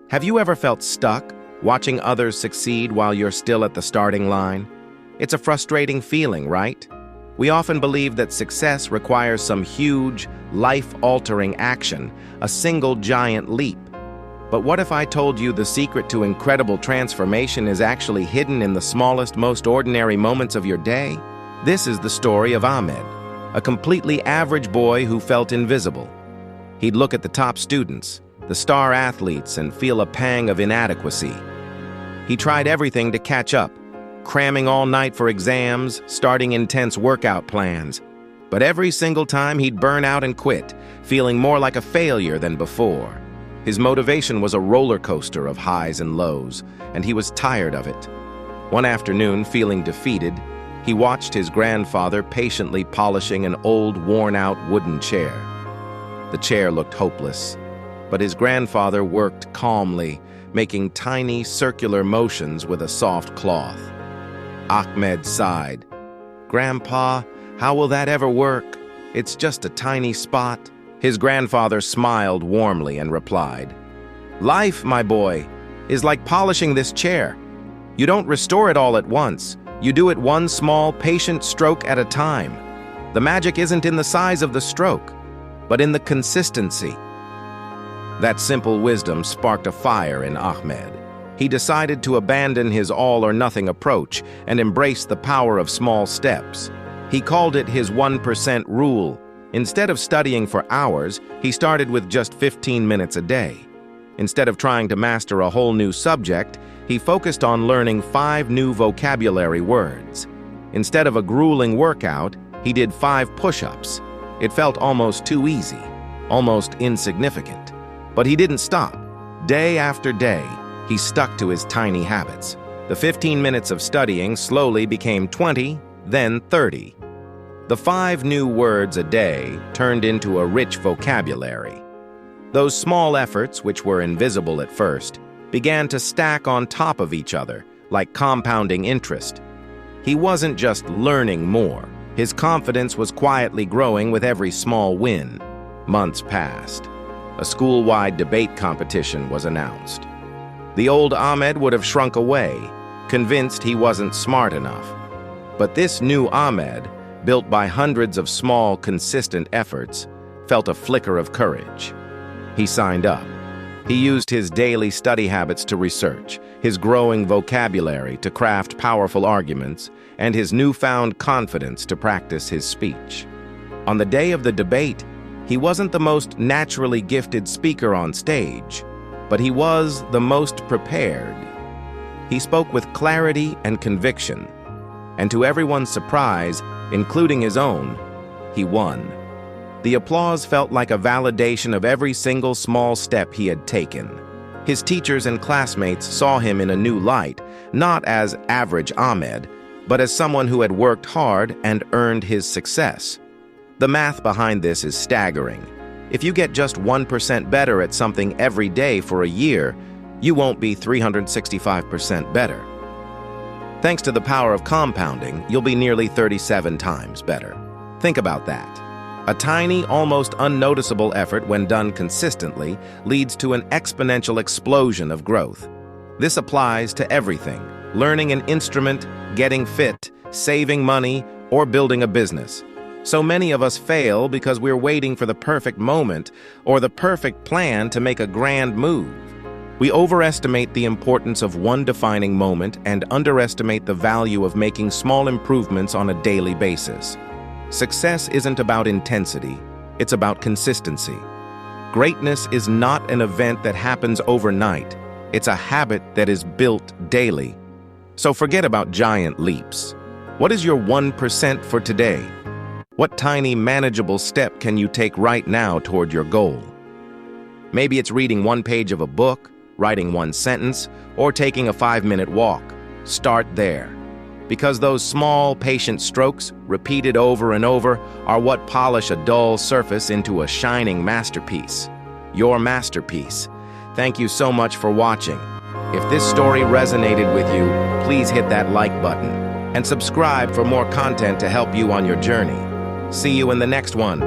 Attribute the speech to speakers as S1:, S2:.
S1: Have you ever felt stuck, watching others succeed while you're still at the starting line? It's a frustrating feeling, right? We often believe that success requires some huge, life-altering action, a single giant leap. But what if I told you the secret to incredible transformation is actually hidden in the smallest, most ordinary moments of your day? This is the story of Ahmed, a completely average boy who felt invisible. He'd look at the top students, the star athletes, and feel a pang of inadequacy. He tried everything to catch up, cramming all night for exams, starting intense workout plans. But every single time he'd burn out and quit, feeling more like a failure than before. His motivation was a roller coaster of highs and lows, and he was tired of it. One afternoon, feeling defeated, he watched his grandfather patiently polishing an old, worn-out wooden chair. The chair looked hopeless, but his grandfather worked calmly, making tiny circular motions with a soft cloth. Ahmed sighed. "Grandpa, how will that ever work? It's just a tiny spot." His grandfather smiled warmly and replied, "Life, my boy, is like polishing this chair. You don't restore it all at once. You do it one small, patient stroke at a time. The magic isn't in the size of the stroke, but in the consistency." That simple wisdom sparked a fire in Ahmed. He decided to abandon his all-or-nothing approach and embrace the power of small steps. He called it his 1% rule. Instead of studying for hours, he started with just 15 minutes a day. Instead of trying to master a whole new subject, he focused on learning 5 new vocabulary words. Instead of a grueling workout, he did 5 push-ups. It felt almost too easy, almost insignificant. But he didn't stop. Day after day, he stuck to his tiny habits. The 15 minutes of studying slowly became 20, then 30. The 5 new words a day turned into a rich vocabulary. Those small efforts, which were invisible at first, began to stack on top of each other, like compounding interest. He wasn't just learning more. His confidence was quietly growing with every small win. Months passed. A school-wide debate competition was announced. The old Ahmed would have shrunk away, convinced he wasn't smart enough. But this new Ahmed, built by hundreds of small, consistent efforts, felt a flicker of courage. He signed up. He used his daily study habits to research, his growing vocabulary to craft powerful arguments, and his newfound confidence to practice his speech. On the day of the debate, he wasn't the most naturally gifted speaker on stage, but he was the most prepared. He spoke with clarity and conviction, and to everyone's surprise, including his own, he won. The applause felt like a validation of every single small step he had taken. His teachers and classmates saw him in a new light, not as average Ahmed, but as someone who had worked hard and earned his success. The math behind this is staggering. If you get just 1% better at something every day for a year, you won't be 365% better. Thanks to the power of compounding, you'll be nearly 37 times better. Think about that. A tiny, almost unnoticeable effort, when done consistently, leads to an exponential explosion of growth. This applies to everything: learning an instrument, getting fit, saving money, or building a business. So many of us fail because we're waiting for the perfect moment or the perfect plan to make a grand move. We overestimate the importance of one defining moment and underestimate the value of making small improvements on a daily basis. Success isn't about intensity, it's about consistency. Greatness is not an event that happens overnight, it's a habit that is built daily. So forget about giant leaps. What is your 1% for today? What tiny, manageable step can you take right now toward your goal? Maybe it's reading one page of a book, writing one sentence, or taking a 5-minute walk. Start there. Because those small, patient strokes, repeated over and over, are what polish a dull surface into a shining masterpiece. Your masterpiece. Thank you so much for watching. If this story resonated with you, please hit that like button and subscribe for more content to help you on your journey. See you in the next one.